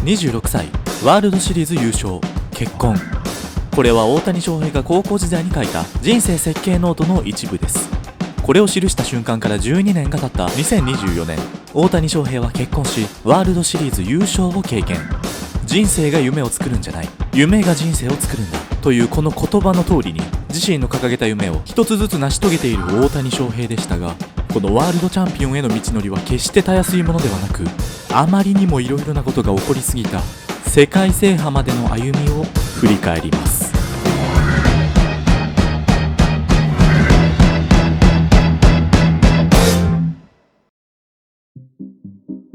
26歳、ワールドシリーズ優勝、結婚。これは大谷翔平が高校時代に書いた人生設計ノートの一部です。これを記した瞬間から12年が経った2024年、大谷翔平は結婚し、ワールドシリーズ優勝を経験。人生が夢を作るんじゃない、夢が人生を作るんだというこの言葉の通りに、自身の掲げた夢を一つずつ成し遂げている大谷翔平でしたが、このワールドチャンピオンへの道のりは決してたやすいものではなく、あまりにもいろいろなことが起こりすぎた世界制覇までの歩みを振り返ります。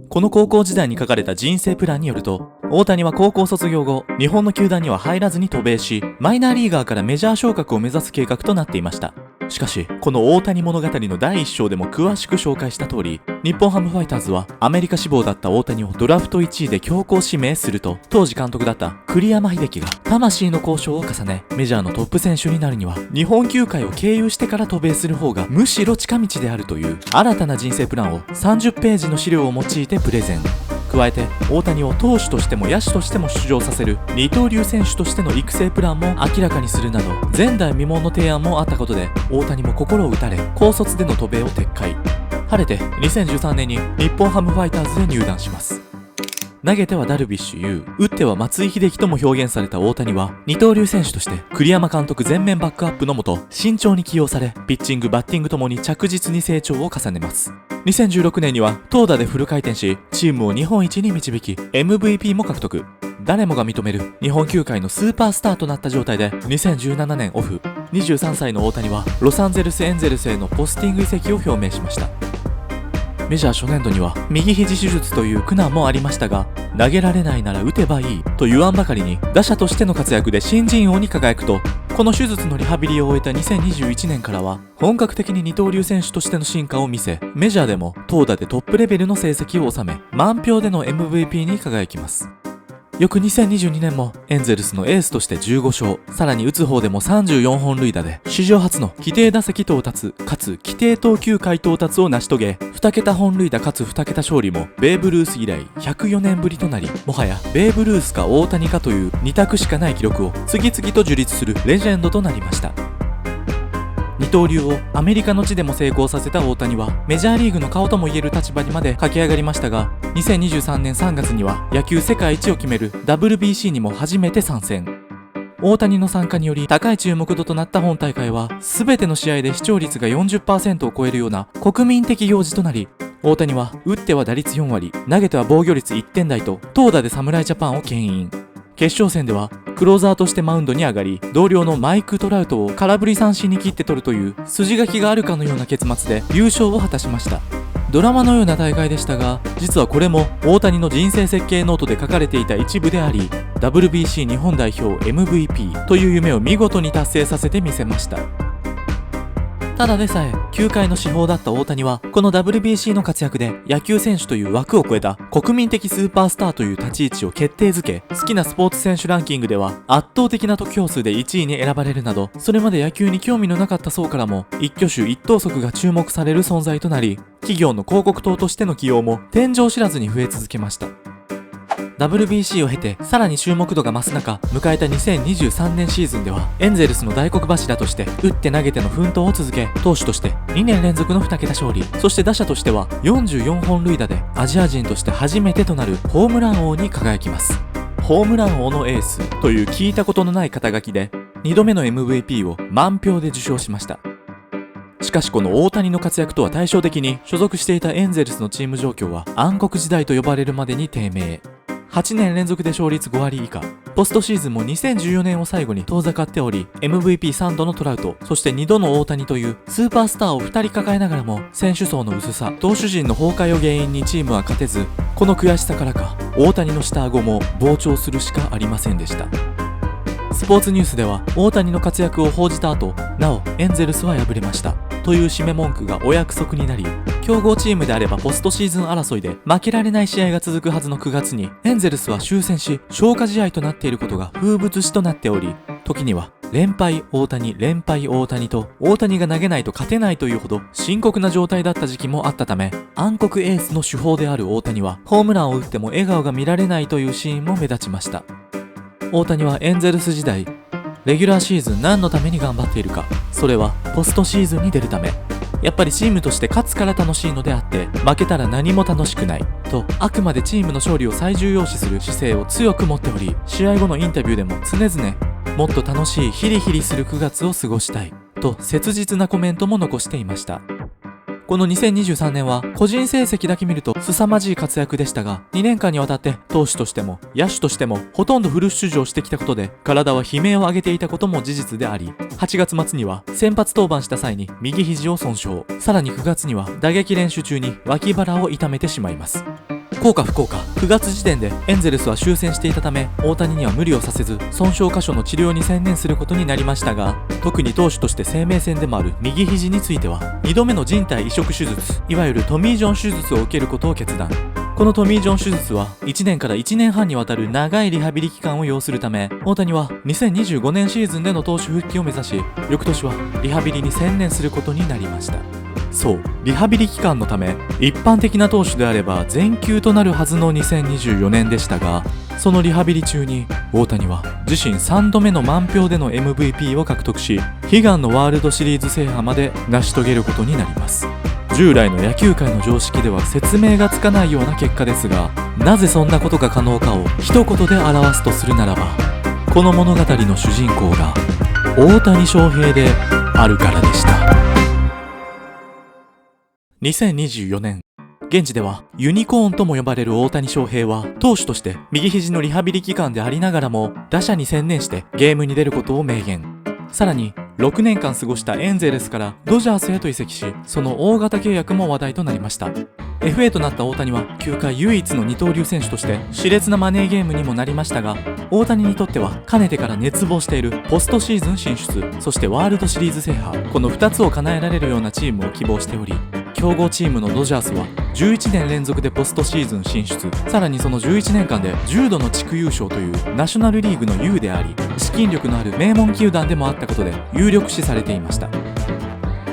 この高校時代に書かれた人生プランによると、大谷は高校卒業後、日本の球団には入らずに渡米し、マイナーリーガーからメジャー昇格を目指す計画となっていました。しかし、この大谷物語の第1章でも詳しく紹介した通り、日本ハムファイターズはアメリカ志望だった大谷をドラフト1位で強行指名すると、当時監督だった栗山英樹が魂の交渉を重ね、メジャーのトップ選手になるには日本球界を経由してから渡米する方がむしろ近道であるという新たな人生プランを30ページの資料を用いてプレゼン。加えて大谷を投手としても野手としても出場させる二刀流選手としての育成プランも明らかにするなど、前代未聞の提案もあったことで、大谷も心を打たれ、高卒での渡米を撤回。晴れて2013年に日本ハムファイターズへ入団します。投げてはダルビッシュ有、打っては松井秀喜とも表現された大谷は、二刀流選手として栗山監督全面バックアップのもと慎重に起用され、ピッチングバッティングともに着実に成長を重ねます。2016年には投打でフル回転し、チームを日本一に導き MVP も獲得。誰もが認める日本球界のスーパースターとなった状態で、2017年オフ、23歳の大谷はロサンゼルスエンゼルスへのポスティング移籍を表明しました。メジャー初年度には右肘手術という苦難もありましたが、投げられないなら打てばいいと言わんばかりに打者としての活躍で新人王に輝くと、この手術のリハビリを終えた2021年からは本格的に二刀流選手としての進化を見せ、メジャーでも投打でトップレベルの成績を収め、満票での MVP に輝きます。翌2022年もエンゼルスのエースとして15勝、さらに打つ方でも34本塁打で史上初の規定打席到達かつ規定投球回到達を成し遂げ、2桁本塁打かつ2桁勝利もベーブ・ルース以来104年ぶりとなり、もはやベーブ・ルースか大谷かという2択しかない記録を次々と樹立するレジェンドとなりました。二刀流をアメリカの地でも成功させた大谷は、メジャーリーグの顔ともいえる立場にまで駆け上がりましたが、2023年3月には野球世界一を決める WBC にも初めて参戦。大谷の参加により高い注目度となった本大会は、全ての試合で視聴率が 40% を超えるような国民的行事となり、大谷は打っては打率4割、投げては防御率1点台と投打で侍ジャパンを牽引。決勝戦ではクローザーとしてマウンドに上がり、同僚のマイク・トラウトを空振り三振に切って取るという筋書きがあるかのような結末で優勝を果たしました。ドラマのような大会でしたが、実はこれも大谷の人生設計ノートで書かれていた一部であり、 WBC 日本代表 MVP という夢を見事に達成させてみせました。ただでさえ球界の至宝だった大谷は、この WBC の活躍で野球選手という枠を超えた国民的スーパースターという立ち位置を決定づけ、好きなスポーツ選手ランキングでは圧倒的な得票数で1位に選ばれるなど、それまで野球に興味のなかった層からも一挙手一投足が注目される存在となり、企業の広告塔としての起用も天井知らずに増え続けました。WBC を経てさらに注目度が増す中、迎えた2023年シーズンではエンゼルスの大黒柱として打って投げての奮闘を続け、投手として2年連続の2桁勝利、そして打者としては44本塁打でアジア人として初めてとなるホームラン王に輝きます。ホームラン王のエースという聞いたことのない肩書きで2度目の MVP を満票で受賞しました。しかしこの大谷の活躍とは対照的に、所属していたエンゼルスのチーム状況は暗黒時代と呼ばれるまでに低迷。8年連続で勝率5割以下、ポストシーズンも2014年を最後に遠ざかっており、 MVP3 度のトラウト、そして2度の大谷というスーパースターを2人抱えながらも、選手層の薄さ、投手陣の崩壊を原因にチームは勝てず、この悔しさからか大谷の下顎も膨張するしかありませんでした。スポーツニュースでは大谷の活躍を報じた後、なおエンゼルスは敗れましたという締め文句がお約束になり、強豪チームであればポストシーズン争いで負けられない試合が続くはずの9月にエンゼルスは終戦し、消化試合となっていることが風物詩となっており、時には連敗大谷連敗大谷と、大谷が投げないと勝てないというほど深刻な状態だった時期もあったため、暗黒エースの主砲である大谷はホームランを打っても笑顔が見られないというシーンも目立ちました。大谷はエンゼルス時代、レギュラーシーズン何のために頑張っているか、それはポストシーズンに出るため。やっぱりチームとして勝つから楽しいのであって、負けたら何も楽しくないと、あくまでチームの勝利を最重要視する姿勢を強く持っており、試合後のインタビューでも常々もっと楽しいヒリヒリする9月を過ごしたいと切実なコメントも残していました。この2023年は個人成績だけ見ると凄まじい活躍でしたが、2年間にわたって投手としても野手としてもほとんどフル出場してきたことで、体は悲鳴を上げていたことも事実であり、8月末には先発登板した際に右肘を損傷、さらに9月には打撃練習中に脇腹を痛めてしまいます。効か不効か、9月時点でエンゼルスは終戦していたため、大谷には無理をさせず損傷箇所の治療に専念することになりましたが、特に投手として生命線でもある右肘については2度目の靭帯移植手術、いわゆるトミー・ジョン手術を受けることを決断。このトミー・ジョン手術は1年から1年半にわたる長いリハビリ期間を要するため、大谷は2025年シーズンでの投手復帰を目指し、翌年はリハビリに専念することになりました。そう、リハビリ期間のため、一般的な投手であれば全休となるはずの2024年でしたが、そのリハビリ中に大谷は自身3度目の満票での MVP を獲得し、悲願のワールドシリーズ制覇まで成し遂げることになります。従来の野球界の常識では説明がつかないような結果ですが、なぜそんなことが可能かを一言で表すとするならば、この物語の主人公が大谷翔平であるからでした。2024年、現地ではユニコーンとも呼ばれる大谷翔平は、投手として右肘のリハビリ期間でありながらも打者に専念してゲームに出ることを明言。さらに6年間過ごしたエンゼルスからドジャースへと移籍し、その大型契約も話題となりました。FA となった大谷は球界唯一の二刀流選手として熾烈なマネーゲームにもなりましたが、大谷にとってはかねてから熱望しているポストシーズン進出、そしてワールドシリーズ制覇、この2つを叶えられるようなチームを希望しており、強豪チームのドジャースは11年連続でポストシーズン進出、さらにその11年間で10度の地区優勝というナショナルリーグの雄であり、資金力のある名門球団でもあったことで有力視されていました。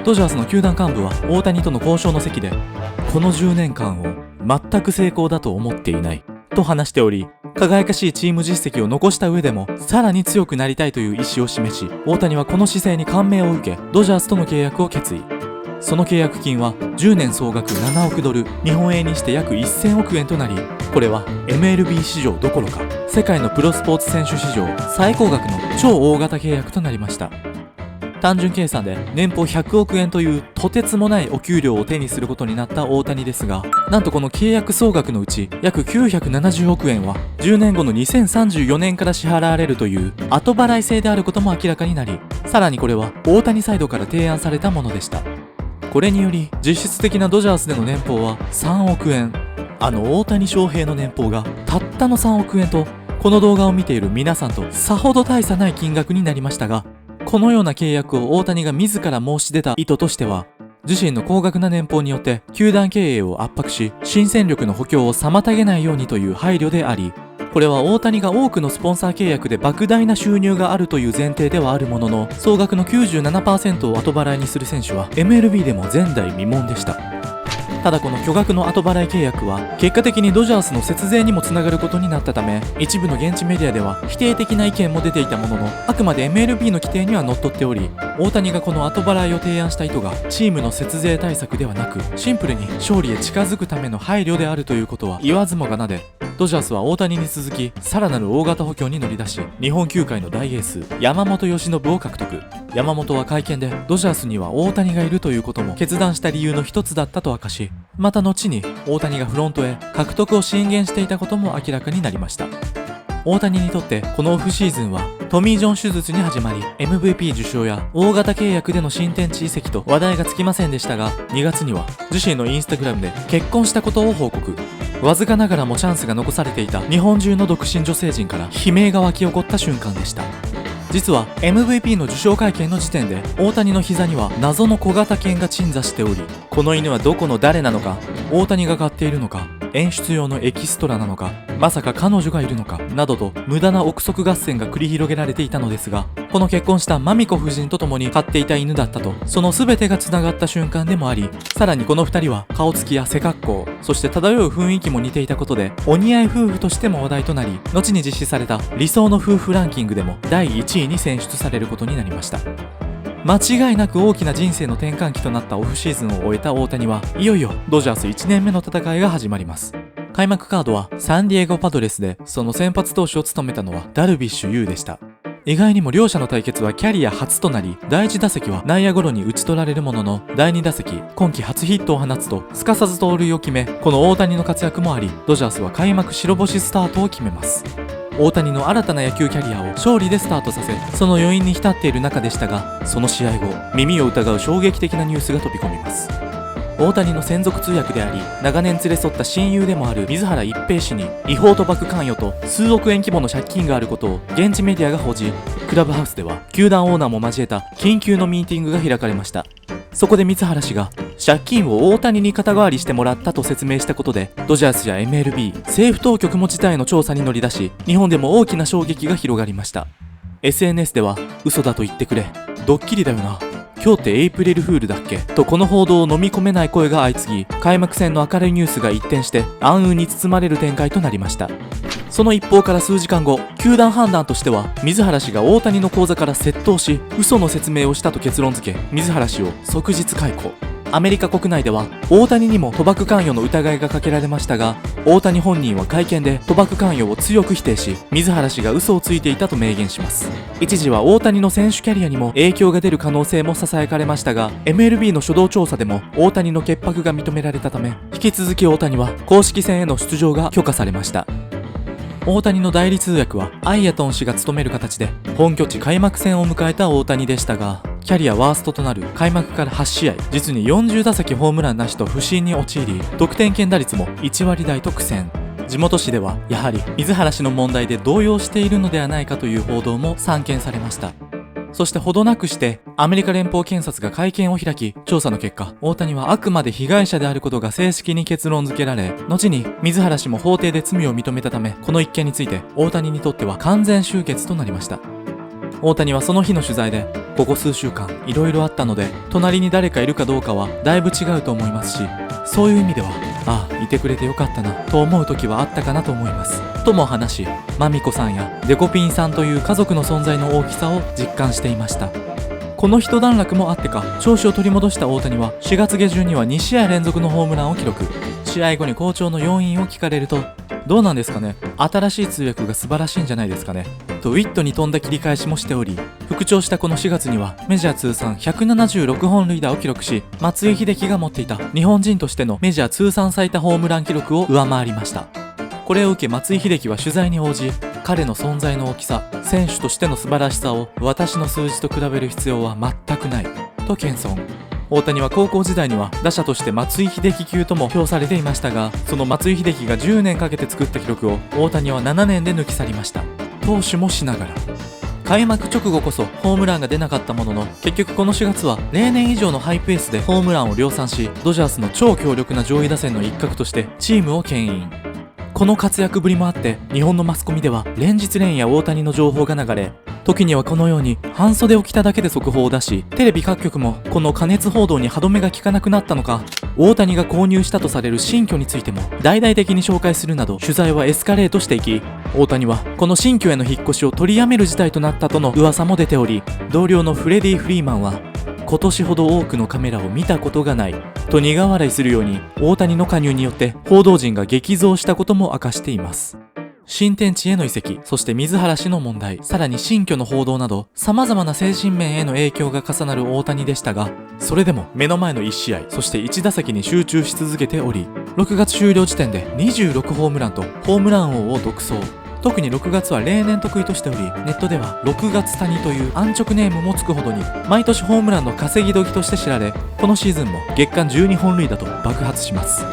ドジャースの球団幹部は大谷との交渉の席で、この10年間を全く成功だと思っていないと話しており、輝かしいチーム実績を残した上でもさらに強くなりたいという意思を示し、大谷はこの姿勢に感銘を受け、ドジャースとの契約を決意。その契約金は10年総額7億ドル、日本円にして約1000億円となり、これは MLB 史上どころか世界のプロスポーツ選手史上最高額の超大型契約となりました。単純計算で年俸100億円というとてつもないお給料を手にすることになった大谷ですが、なんとこの契約総額のうち約970億円は10年後の2034年から支払われるという後払い制であることも明らかになり、さらにこれは大谷サイドから提案されたものでした。これにより実質的なドジャースでの年俸は3億円、大谷翔平の年俸がたったの3億円と、この動画を見ている皆さんとさほど大差ない金額になりましたが、このような契約を大谷が自ら申し出た意図としては、自身の高額な年俸によって球団経営を圧迫し、新戦力の補強を妨げないようにという配慮であり、これは大谷が多くのスポンサー契約で莫大な収入があるという前提ではあるものの、総額の 97% を後払いにする選手は MLB でも前代未聞でした。ただこの巨額の後払い契約は結果的にドジャースの節税にもつながることになったため、一部の現地メディアでは否定的な意見も出ていたものの、あくまで MLB の規定にはのっとっており、大谷がこの後払いを提案した意図がチームの節税対策ではなく、シンプルに勝利へ近づくための配慮であるということは言わずもがなで、ドジャースは大谷に続きさらなる大型補強に乗り出し、日本球界の大エース山本由伸を獲得。山本は会見でドジャースには大谷がいるということも決断した理由の一つだったと明かし、また後に大谷がフロントへ獲得を進言していたことも明らかになりました。大谷にとってこのオフシーズンはトミー・ジョン手術に始まり、 MVP 受賞や大型契約での新天地移籍と話題がつきませんでしたが、2月には自身のインスタグラムで結婚したことを報告。わずかながらもチャンスが残されていた日本中の独身女性陣から悲鳴が湧き起こった瞬間でした。実は MVP の受賞会見の時点で大谷の膝には謎の小型犬が鎮座しており、この犬はどこの誰なのか、大谷が飼っているのか、演出用のエキストラなのか、まさか彼女がいるのかなどと無駄な憶測合戦が繰り広げられていたのですが、この結婚したマミコ夫人と共に飼っていた犬だったと、その全てが繋がった瞬間でもあり、さらにこの2人は顔つきや背格好、そして漂う雰囲気も似ていたことでお似合い夫婦としても話題となり、後に実施された理想の夫婦ランキングでも第1位に選出されることになりました。間違いなく大きな人生の転換期となったオフシーズンを終えた大谷はいよいよドジャース1年目の戦いが始まります。開幕カードはサンディエゴパドレスで、その先発投手を務めたのはダルビッシュ有でした。意外にも両者の対決はキャリア初となり、第1打席は内野ゴロに打ち取られるものの、第2打席今季初ヒットを放つとすかさず盗塁を決め、この大谷の活躍もあり、ドジャースは開幕白星スタートを決めます。大谷の新たな野球キャリアを勝利でスタートさせ、その余韻に浸っている中でしたが、その試合後、耳を疑う衝撃的なニュースが飛び込みます。大谷の専属通訳であり、長年連れ添った親友でもある水原一平氏に違法賭博関与と数億円規模の借金があることを現地メディアが報じ、クラブハウスでは球団オーナーも交えた緊急のミーティングが開かれました。そこで水原氏が借金を大谷に肩代わりしてもらったと説明したことで、ドジャースや MLB、政府当局も事態の調査に乗り出し、日本でも大きな衝撃が広がりました。 SNS では嘘だと言ってくれ、ドッキリだよな、今日ってエイプリルフールだっけとこの報道を飲み込めない声が相次ぎ、開幕戦の明るいニュースが一転して暗雲に包まれる展開となりました。その一報から数時間後、球団判断としては水原氏が大谷の口座から窃盗し嘘の説明をしたと結論付け、水原氏を即日解雇。アメリカ国内では大谷にも賭博関与の疑いがかけられましたが、大谷本人は会見で賭博関与を強く否定し、水原氏が嘘をついていたと明言します。一時は大谷の選手キャリアにも影響が出る可能性も囁かれましたが、 MLB の初動調査でも大谷の潔白が認められたため、引き続き大谷は公式戦への出場が許可されました。大谷の代理通訳はアイアトン氏が務める形で本拠地開幕戦を迎えた大谷でしたが、キャリアワーストとなる開幕から8試合、実に40打席ホームランなしと不振に陥り、得点圏打率も1割台と苦戦。地元紙ではやはり水原氏の問題で動揺しているのではないかという報道も散見されました。そしてほどなくしてアメリカ連邦検察が会見を開き、調査の結果、大谷はあくまで被害者であることが正式に結論付けられ、後に水原氏も法廷で罪を認めたため、この一件について大谷にとっては完全終結となりました。大谷はその日の取材で、ここ数週間いろいろあったので隣に誰かいるかどうかはだいぶ違うと思いますし、そういう意味ではああいてくれてよかったなと思う時はあったかなと思いますとも話し、マミコさんやデコピンさんという家族の存在の大きさを実感していました。この一段落もあってか、調子を取り戻した大谷は4月下旬には2試合連続のホームランを記録。試合後に好調の要因を聞かれると、どうなんですかね、新しい通訳が素晴らしいんじゃないですかねとウィットに富んだ切り返しもしており、復調したこの4月にはメジャー通算176本塁打を記録し、松井秀喜が持っていた日本人としてのメジャー通算最多ホームラン記録を上回りました。これを受け松井秀喜は取材に応じ、彼の存在の大きさ、選手としての素晴らしさを私の数字と比べる必要は全くないと謙遜。大谷は高校時代には打者として松井秀喜級とも評されていましたが、その松井秀喜が10年かけて作った記録を大谷は7年で抜き去りました。投手もしながら開幕直後こそホームランが出なかったものの、結局この4月は例年以上のハイペースでホームランを量産し、ドジャースの超強力な上位打線の一角としてチームを牽引。この活躍ぶりもあって日本のマスコミでは連日連夜大谷の情報が流れ、時にはこのように半袖を着ただけで速報を出し、テレビ各局もこの過熱報道に歯止めが効かなくなったのか、大谷が購入したとされる新居についても大々的に紹介するなど取材はエスカレートしていき、大谷はこの新居への引っ越しを取りやめる事態となったとの噂も出ており、同僚のフレディ・フリーマンは今年ほど多くのカメラを見たことがないと苦笑いするように、大谷の加入によって報道陣が激増したことも明かしています。新天地への移籍、そして水原氏の問題、さらに新居の報道など様々な精神面への影響が重なる大谷でしたが、それでも目の前の1試合、そして1打席に集中し続けており、6月終了時点で26ホームランとホームラン王を独走。特に6月は例年得意としており、ネットでは6月谷という安直ネームもつくほどに毎年ホームランの稼ぎ時として知られ、このシーズンも月間12本塁打と爆発します。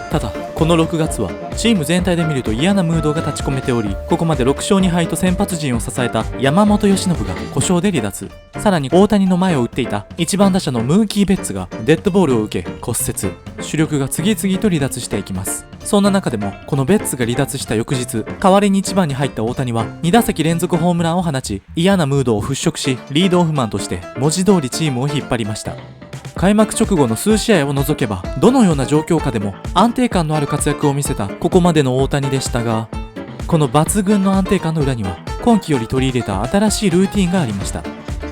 ただこの6月はチーム全体で見ると嫌なムードが立ち込めており、ここまで6勝2敗と先発陣を支えた山本由伸が故障で離脱。さらに大谷の前を打っていた1番打者のムーキー・ベッツがデッドボールを受け骨折。主力が次々と離脱していきます。そんな中でもこのベッツが離脱した翌日、代わりに1番に入った大谷は2打席連続ホームランを放ち、嫌なムードを払拭し、リードオフマンとして文字通りチームを引っ張りました。開幕直後の数試合を除けば、どのような状況下でも安定感のある活躍を見せたここまでの大谷でしたが、この抜群の安定感の裏には今季より取り入れた新しいルーティンがありました。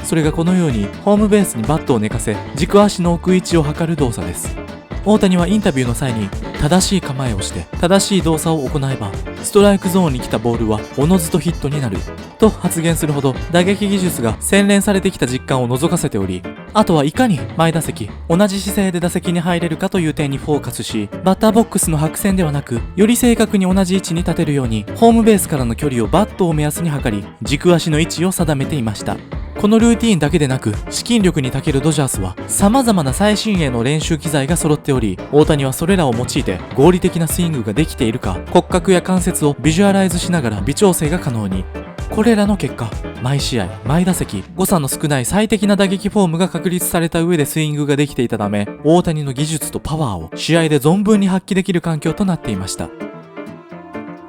それがこのようにホームベースにバットを寝かせ、軸足の置く位置を測る動作です。大谷はインタビューの際に、正しい構えをして正しい動作を行えばストライクゾーンに来たボールはおのずとヒットになると発言するほど、打撃技術が洗練されてきた実感を覗かせており、あとはいかに前打席同じ姿勢で打席に入れるかという点にフォーカスし、バッターボックスの白線ではなく、より正確に同じ位置に立てるようにホームベースからの距離をバットを目安に測り、軸足の位置を定めていました。このルーティーンだけでなく、資金力に長けるドジャースは様々な最新鋭の練習機材が揃っており、大谷はそれらを用いて合理的なスイングができているか、骨格や関節をビジュアライズしながら微調整が可能に。これらの結果、毎試合毎打席誤差の少ない最適な打撃フォームが確立された上でスイングができていたため、大谷の技術とパワーを試合で存分に発揮できる環境となっていました。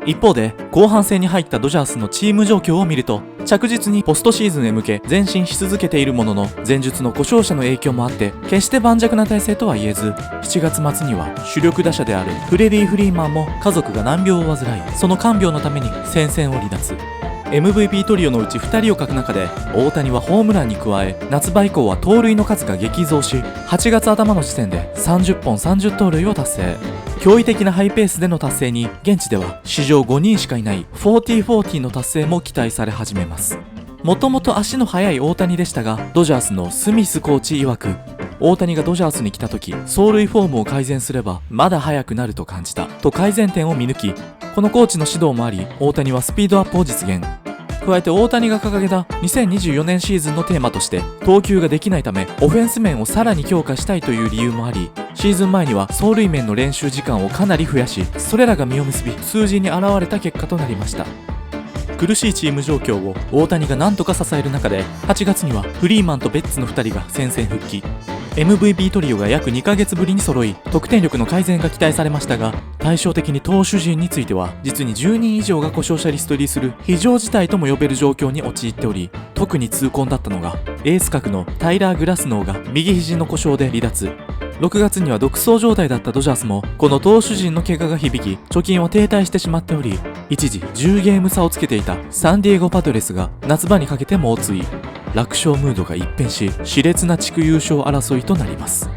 一方で、後半戦に入ったドジャースのチーム状況を見ると、着実にポストシーズンへ向け前進し続けているものの、前述の故障者の影響もあって、決して盤石な体制とは言えず、7月末には主力打者であるフレディ・フリーマンも家族が難病を患い、その看病のために戦線を離脱。MVP トリオのうち2人を欠く中で、大谷はホームランに加え、夏場以降は盗塁の数が激増し、8月頭の時点で30本30盗塁を達成。驚異的なハイペースでの達成に、現地では史上5人しかいない40-40の達成も期待され始めます。もともと足の速い大谷でしたが、ドジャースのスミスコーチ曰く、大谷がドジャースに来た時、走塁フォームを改善すればまだ速くなると感じたと改善点を見抜き、このコーチの指導もあり、大谷はスピードアップを実現。加えて大谷が掲げた2024年シーズンのテーマとして、投球ができないためオフェンス面をさらに強化したいという理由もあり、シーズン前には走塁面の練習時間をかなり増やし、それらが実を結び数字に現れた結果となりました。苦しいチーム状況を大谷が何とか支える中で、8月にはフリーマンとベッツの2人が戦線復帰。MVP トリオが約2ヶ月ぶりに揃い、得点力の改善が期待されましたが、対照的に投手陣については実に10人以上が故障者リスト入りする非常事態とも呼べる状況に陥っており、特に痛恨だったのがエース格のタイラー・グラスノーが右肘の故障で離脱。6月には独走状態だったドジャースも、この投手陣の怪我が響き、貯金は停滞してしまっており、一時10ゲーム差をつけていたサンディエゴ・パドレスが夏場にかけて猛追。楽勝ムードが一変し、熾烈な地区優勝争いとなります。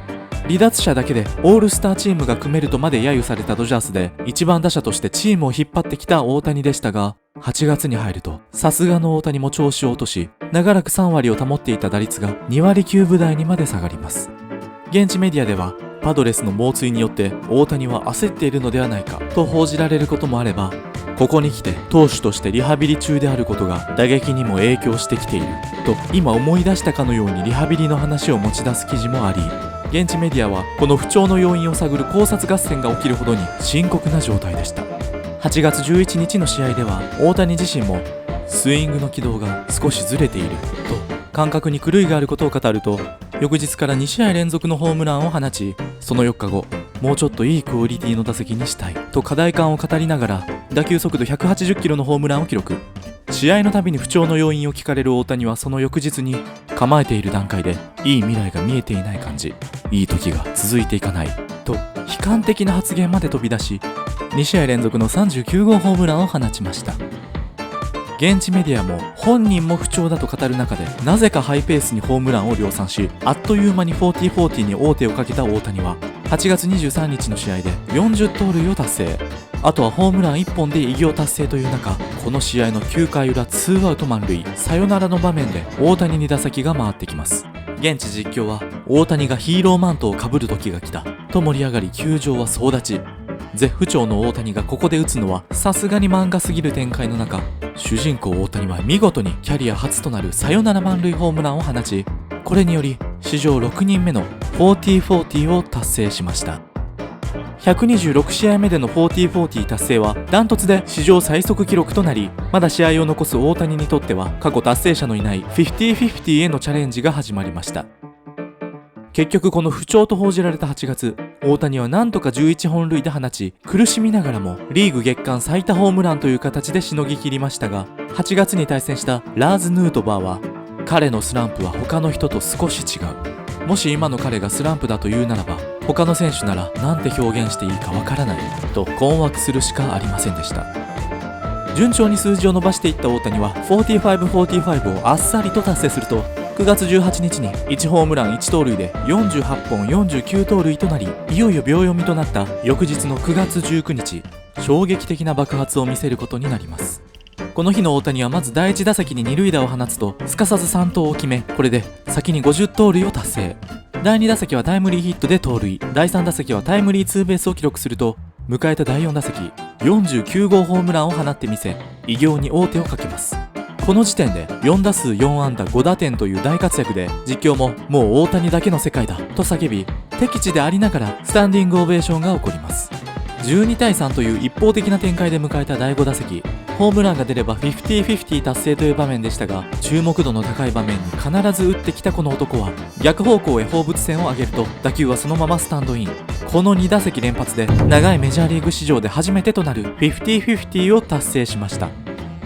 離脱者だけでオールスターチームが組めるとまで揶揄されたドジャースで、一番打者としてチームを引っ張ってきた大谷でしたが、8月に入るとさすがの大谷も調子を落とし、長らく3割を保っていた打率が2割9分台にまで下がります。現地メディアでは、パドレスの猛追によって大谷は焦っているのではないかと報じられることもあれば、ここに来て投手としてリハビリ中であることが打撃にも影響してきていると今思い出したかのようにリハビリの話を持ち出す記事もあり、現地メディアはこの不調の要因を探る考察合戦が起きるほどに深刻な状態でした。8月11日の試合では、大谷自身もスイングの軌道が少しずれていると感覚に狂いがあることを語ると、翌日から2試合連続のホームランを放ち、その4日後、もうちょっといいクオリティの打席にしたいと課題感を語りながら、打球速度180キロのホームランを記録。試合のたびに不調の要因を聞かれる大谷は、その翌日に構えている段階でいい未来が見えていない感じ、いい時が続いていかないと悲観的な発言まで飛び出し、2試合連続の39号ホームランを放ちました。現地メディアも本人も不調だと語る中で、なぜかハイペースにホームランを量産し、あっという間に40-40に王手をかけた大谷は、8月23日の試合で40盗塁を達成。あとはホームラン1本で偉業達成という中、この試合の9回裏2アウト満塁サヨナラの場面で大谷に打席が回ってきます。現地実況は、大谷がヒーローマントをかぶる時が来たと盛り上がり、球場は総立ち。絶不調の大谷がここで打つのはさすがに漫画すぎる展開の中、主人公大谷は見事にキャリア初となるサヨナラ満塁ホームランを放ち、これにより史上6人目の40-40を達成しました。126試合目での40-40達成はダントツで史上最速記録となり、まだ試合を残す大谷にとっては過去達成者のいない50-50へのチャレンジが始まりました。結局この不調と報じられた8月、大谷はなんとか11本塁打放ち、苦しみながらもリーグ月間最多ホームランという形でしのぎ切りましたが、8月に対戦したラーズ・ヌートバーは、彼のスランプは他の人と少し違う。もし今の彼がスランプだというならば、他の選手ならなんて表現していいかわからないと困惑するしかありませんでした。順調に数字を伸ばしていった大谷は45-45をあっさりと達成すると、9月18日に1ホームラン1盗塁で48本49盗塁となり、いよいよ秒読みとなった翌日の9月19日、衝撃的な爆発を見せることになります。この日の大谷はまず第1打席に2塁打を放つと、すかさず3盗を決め、これで先に50盗塁を達成。第2打席はタイムリーヒットで盗塁、第3打席はタイムリーツーベースを記録すると、迎えた第4打席49号ホームランを放ってみせ、偉業に王手をかけます。この時点で4打数4安打5打点という大活躍で、実況ももう大谷だけの世界だと叫び、敵地でありながらスタンディングオベーションが起こります。12対3という一方的な展開で迎えた第5打席、ホームランが出れば 50-50 達成という場面でしたが、注目度の高い場面に必ず打ってきたこの男は逆方向へ放物線を上げると、打球はそのままスタンドイン。この2打席連発で長いメジャーリーグ史上で初めてとなる 50-50 を達成しました。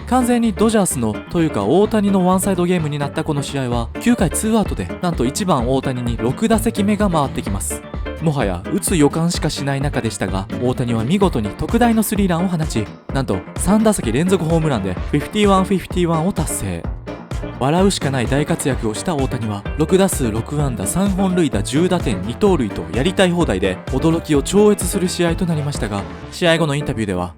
完全にドジャースのというか大谷のワンサイドゲームになったこの試合は、9回2アウトでなんと1番大谷に6打席目が回ってきます。もはや打つ予感しかしない中でしたが、大谷は見事に特大のスリーランを放ち、なんと3打席連続ホームランで51-51を達成。笑うしかない大活躍をした大谷は6打数6安打3本塁打10打点2盗塁とやりたい放題で驚きを超越する試合となりましたが、試合後のインタビューでは、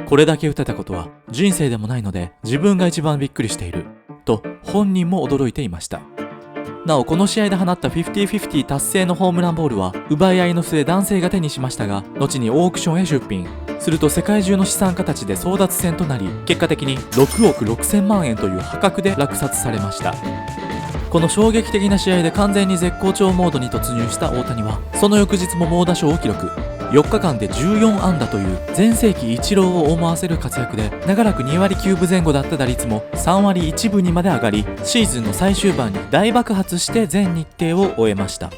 これだけ打てたことは人生でもないので自分が一番びっくりしていると本人も驚いていました。なおこの試合で放った50-50達成のホームランボールは奪い合いの末男性が手にしましたが、後にオークションへ出品すると世界中の資産家たちで争奪戦となり、結果的に6億6000万円という破格で落札されました。この衝撃的な試合で完全に絶好調モードに突入した大谷は、その翌日も猛打賞を記録。4日間で14安打という全盛期イチローを思わせる活躍で、長らく2割9分前後だった打率も3割1分にまで上がり、シーズンの最終盤に大爆発して全日程を終えました。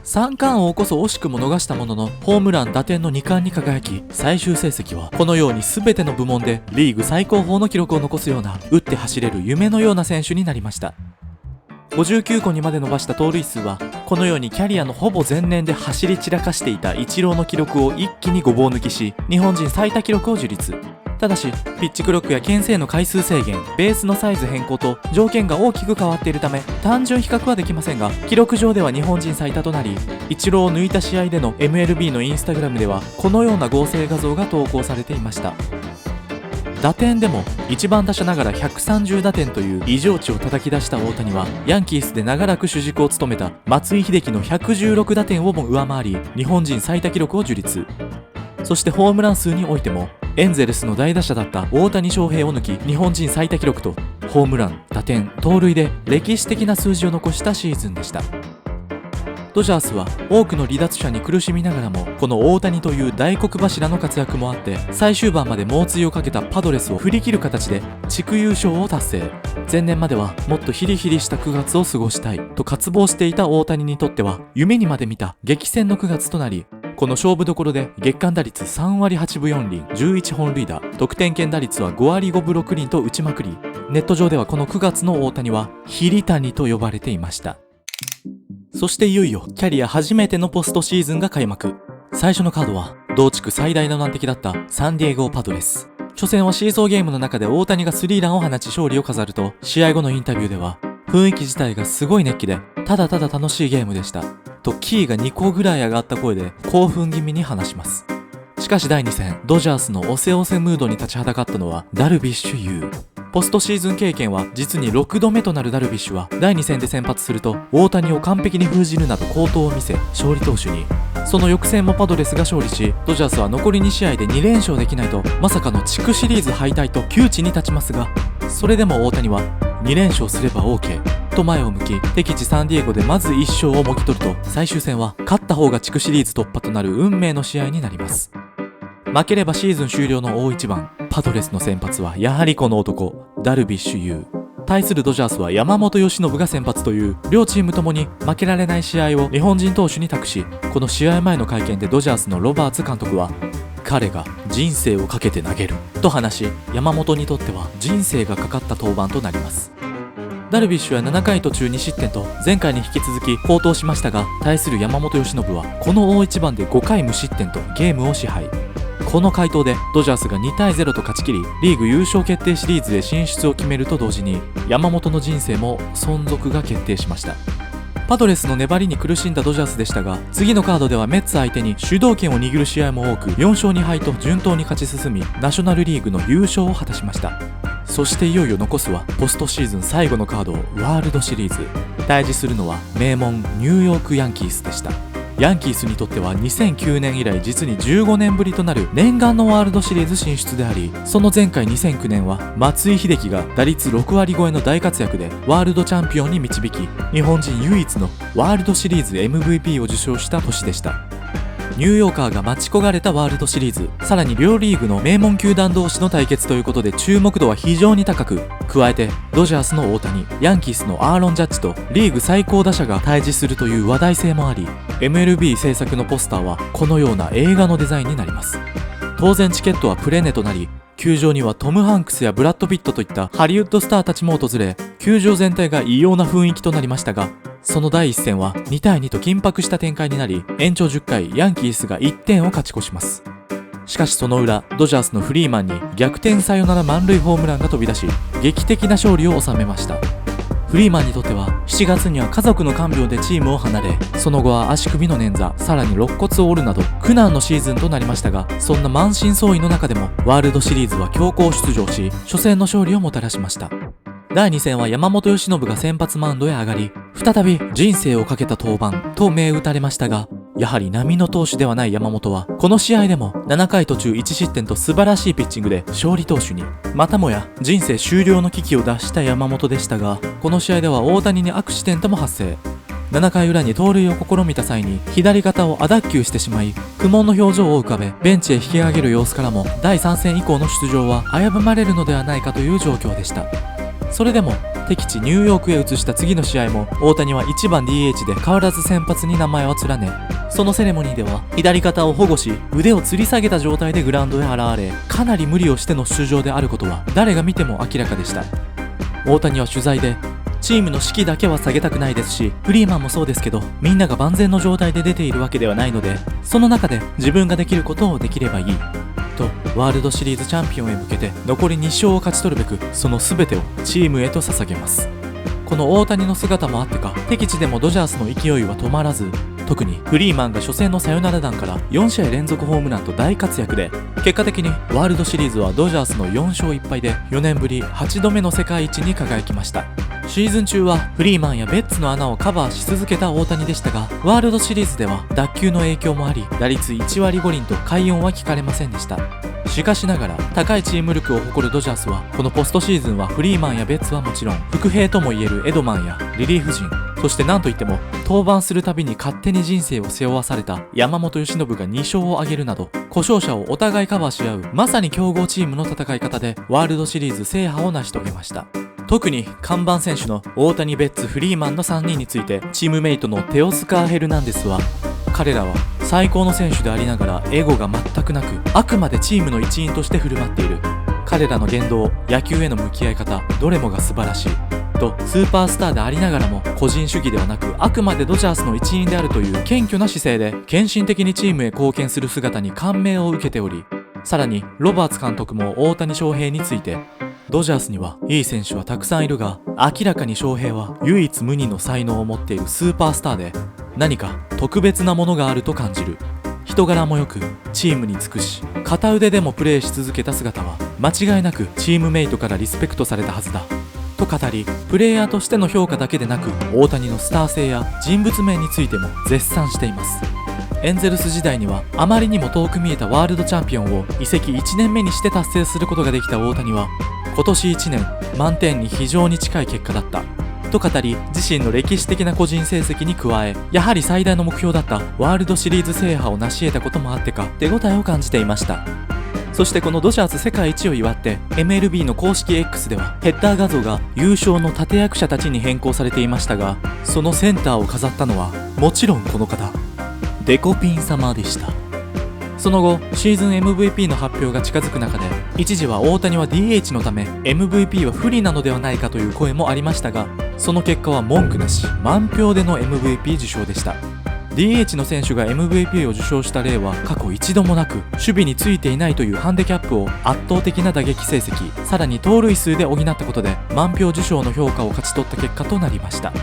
三冠王こそ惜しくも逃したものの、ホームラン打点の2冠に輝き、最終成績はこのように全ての部門でリーグ最高峰の記録を残すような、打って走れる夢のような選手になりました。59個にまで伸ばした盗塁数は、このようにキャリアのほぼ前年で走り散らかしていたイチローの記録を一気にごぼう抜きし、日本人最多記録を樹立。ただしピッチクロックや牽制の回数制限、ベースのサイズ変更と条件が大きく変わっているため、単純比較はできませんが、記録上では日本人最多となり、イチローを抜いた試合での MLB のインスタグラムではこのような合成画像が投稿されていました。打点でも1番打者ながら130打点という異常値を叩き出した大谷は、ヤンキースで長らく主軸を務めた松井秀喜の116打点をも上回り、日本人最多記録を樹立。そしてホームラン数においてもエンゼルスの大打者だった大谷翔平を抜き、日本人最多記録とホームラン、打点、盗塁で歴史的な数字を残したシーズンでした。ドジャースは多くの離脱者に苦しみながらも、この大谷という大黒柱の活躍もあって、最終盤まで猛追をかけたパドレスを振り切る形で地区優勝を達成。前年まではもっとヒリヒリした9月を過ごしたいと渇望していた大谷にとっては、夢にまで見た激戦の9月となり、この勝負どころで月間打率3割8分4厘、11本塁打、得点圏打率は5割5分6厘と打ちまくり、ネット上ではこの9月の大谷はヒリ谷と呼ばれていました。そしていよいよキャリア初めてのポストシーズンが開幕。最初のカードは同地区最大の難敵だったサンディエゴパドレス。初戦はシーソーゲームの中で大谷がスリーランを放ち勝利を飾ると、試合後のインタビューでは、雰囲気自体がすごい熱気でただただ楽しいゲームでしたと、キーが2個ぐらい上がった声で興奮気味に話します。しかし第2戦、ドジャースの押せ押せムードに立ちはだかったのはダルビッシュ有。ポストシーズン経験は実に6度目となるダルビッシュは、第2戦で先発すると大谷を完璧に封じるなど好投を見せ勝利投手に。その翌戦もパドレスが勝利し、ドジャースは残り2試合で2連勝できないと、まさかの地区シリーズ敗退と窮地に立ちますが、それでも大谷は2連勝すれば OK と前を向き、敵地サンディエゴでまず1勝をもぎ取ると、最終戦は勝った方が地区シリーズ突破となる運命の試合になります。負ければシーズン終了の大一番、パドレスの先発はやはりこの男、ダルビッシュ有。対するドジャースは山本由伸が先発という両チームともに負けられない試合を日本人投手に託し、この試合前の会見でドジャースのロバーツ監督は彼が人生をかけて投げると話し、山本にとっては人生がかかった登板となります。ダルビッシュは7回途中2失点と前回に引き続き好投しましたが、対する山本由伸はこの大一番で5回無失点とゲームを支配。この快投でドジャースが2対0と勝ち切り、リーグ優勝決定シリーズへ進出を決めると同時に山本の人生も存続が決定しました。パドレスの粘りに苦しんだドジャースでしたが、次のカードではメッツ相手に主導権を握る試合も多く4勝2敗と順当に勝ち進み、ナショナルリーグの優勝を果たしました。そしていよいよ残すはポストシーズン最後のカード、ワールドシリーズ。対峙するのは名門ニューヨークヤンキースでした。ヤンキースにとっては2009年以来実に15年ぶりとなる念願のワールドシリーズ進出であり、その前回2009年は松井秀喜が打率6割超えの大活躍でワールドチャンピオンに導き、日本人唯一のワールドシリーズ MVP を受賞した年でした。ニューヨーカーが待ち焦がれたワールドシリーズ、さらに両リーグの名門球団同士の対決ということで注目度は非常に高く、加えてドジャースの大谷、ヤンキースのアーロン・ジャッジとリーグ最高打者が対峙するという話題性もあり、 MLB 制作のポスターはこのような映画のデザインになります。当然チケットはプレネとなり、球場にはトム・ハンクスやブラッド・ピットといったハリウッドスターたちも訪れ、球場全体が異様な雰囲気となりましたが、その第一戦は2対2と緊迫した展開になり、延長10回ヤンキースが1点を勝ち越します。しかしその裏、ドジャースのフリーマンに逆転サヨナラ満塁ホームランが飛び出し、劇的な勝利を収めました。フリーマンにとっては7月には家族の看病でチームを離れ、その後は足首の捻挫、さらに肋骨を折るなど苦難のシーズンとなりましたが、そんな満身創痍の中でもワールドシリーズは強行出場し、初戦の勝利をもたらしました。第2戦は山本由伸が先発マウンドへ上がり、再び人生をかけた登板と銘打たれましたが、やはり波の投手ではない山本はこの試合でも7回途中1失点と素晴らしいピッチングで勝利投手に。またもや人生終了の危機を脱した山本でしたが、この試合では大谷にアクシデントも発生。7回裏に盗塁を試みた際に左肩を亜脱臼してしまい、苦悶の表情を浮かべベンチへ引き上げる様子からも第3戦以降の出場は危ぶまれるのではないかという状況でした。それでも敵地ニューヨークへ移した次の試合も大谷は1番 DH で変わらず先発に名前を連ね、そのセレモニーでは左肩を保護し腕を吊り下げた状態でグラウンドへ現れ、かなり無理をしての出場であることは誰が見ても明らかでした。大谷は取材で、チームの士気だけは下げたくないですし、フリーマンもそうですけど、みんなが万全の状態で出ているわけではないので、その中で自分ができることをできればいいと、ワールドシリーズチャンピオンへ向けて残り2勝を勝ち取るべくその全てをチームへと捧げます。この大谷の姿もあってか、敵地でもドジャースの勢いは止まらず、特にフリーマンが初戦のサヨナラ弾から4試合連続ホームランと大活躍で、結果的にワールドシリーズはドジャースの4勝1敗で4年ぶり8度目の世界一に輝きました。シーズン中はフリーマンやベッツの穴をカバーし続けた大谷でしたが、ワールドシリーズでは脱臼の影響もあり、打率1割5厘と快音は聞かれませんでした。しかしながら高いチーム力を誇るドジャースは、このポストシーズンはフリーマンやベッツはもちろん、伏兵ともいえるエドマンやリリーフ陣、そして何といっても登板するたびに勝手に人生を背負わされた山本由伸が2勝を挙げるなど、故障者をお互いカバーし合うまさに強豪チームの戦い方でワールドシリーズ制覇を成し遂げました。特に看板選手の大谷、ベッツ、フリーマンの3人について、チームメイトのテオスカー・ヘルナンデスは、彼らは最高の選手でありながらエゴが全くなく、あくまでチームの一員として振る舞っている。彼らの言動、野球への向き合い方、どれもが素晴らしいと、スーパースターでありながらも個人主義ではなく、あくまでドジャースの一員であるという謙虚な姿勢で献身的にチームへ貢献する姿に感銘を受けており、さらにロバーツ監督も大谷翔平について、ドジャースにはいい選手はたくさんいるが、明らかに翔平は唯一無二の才能を持っているスーパースターで、何か特別なものがあると感じる。人柄も良く、チームに尽くし、片腕でもプレーし続けた姿は間違いなくチームメイトからリスペクトされたはずだと語り、プレイヤーとしての評価だけでなく、大谷のスター性や人物面についても絶賛しています。エンゼルス時代にはあまりにも遠く見えたワールドチャンピオンを移籍1年目にして達成することができた大谷は、今年1年満点に非常に近い結果だったと語り、自身の歴史的な個人成績に加え、やはり最大の目標だったワールドシリーズ制覇を成し得たこともあってか、手応えを感じていました。そしてこのドジャース世界一を祝って MLB の公式 X ではヘッダー画像が優勝の立役者たちに変更されていましたが、そのセンターを飾ったのはもちろんこの方、デコピン様でした。その後シーズン MVP の発表が近づく中で、一時は大谷は DH のため MVP は不利なのではないかという声もありましたが、その結果は文句なし満票での MVP 受賞でした。 DH の選手が MVP を受賞した例は過去一度もなく、守備についていないというハンデキャップを圧倒的な打撃成績、さらに盗塁数で補ったことで満票受賞の評価を勝ち取った結果となりました。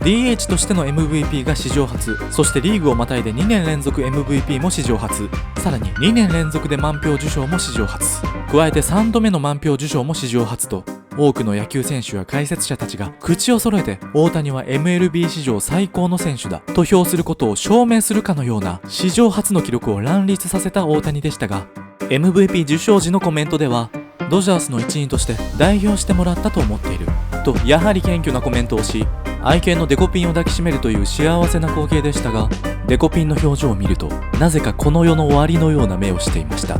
DH としての MVP が史上初、そしてリーグをまたいで2年連続 MVP も史上初、さらに2年連続で満票受賞も史上初、加えて3度目の満票受賞も史上初と、多くの野球選手や解説者たちが口を揃えて大谷は MLB 史上最高の選手だと評することを証明するかのような史上初の記録を乱立させた大谷でしたが、 MVP 受賞時のコメントでは、ドジャースの一員として代表してもらったと思っていると、やはり謙虚なコメントをし、愛犬のデコピンを抱きしめるという幸せな光景でしたが、デコピンの表情を見るとなぜかこの世の終わりのような目をしていました。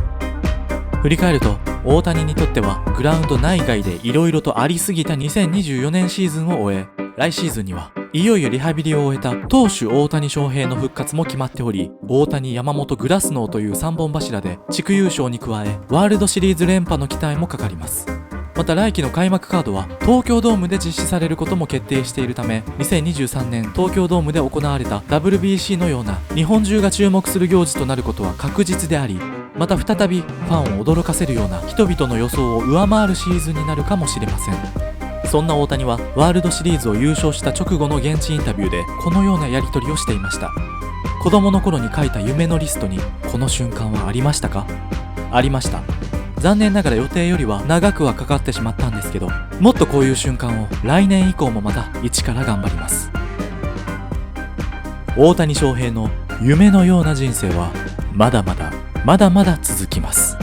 振り返ると大谷にとってはグラウンド内外で色々とありすぎた2024年シーズンを終え、来シーズンにはいよいよリハビリを終えた投手大谷翔平の復活も決まっており、大谷、山本、グラスノーという3本柱で地区優勝に加えワールドシリーズ連覇の期待もかかります。また来季の開幕カードは東京ドームで実施されることも決定しているため、2023年東京ドームで行われた WBC のような日本中が注目する行事となることは確実であり、また再びファンを驚かせるような人々の予想を上回るシーズンになるかもしれません。そんな大谷はワールドシリーズを優勝した直後の現地インタビューでこのようなやり取りをしていました。子供の頃に書いた夢のリストにこの瞬間はありましたか？ありました。残念ながら予定よりは長くはかかってしまったんですけど、もっとこういう瞬間を来年以降もまた一から頑張ります。大谷翔平の夢のような人生はまだまだ続きます。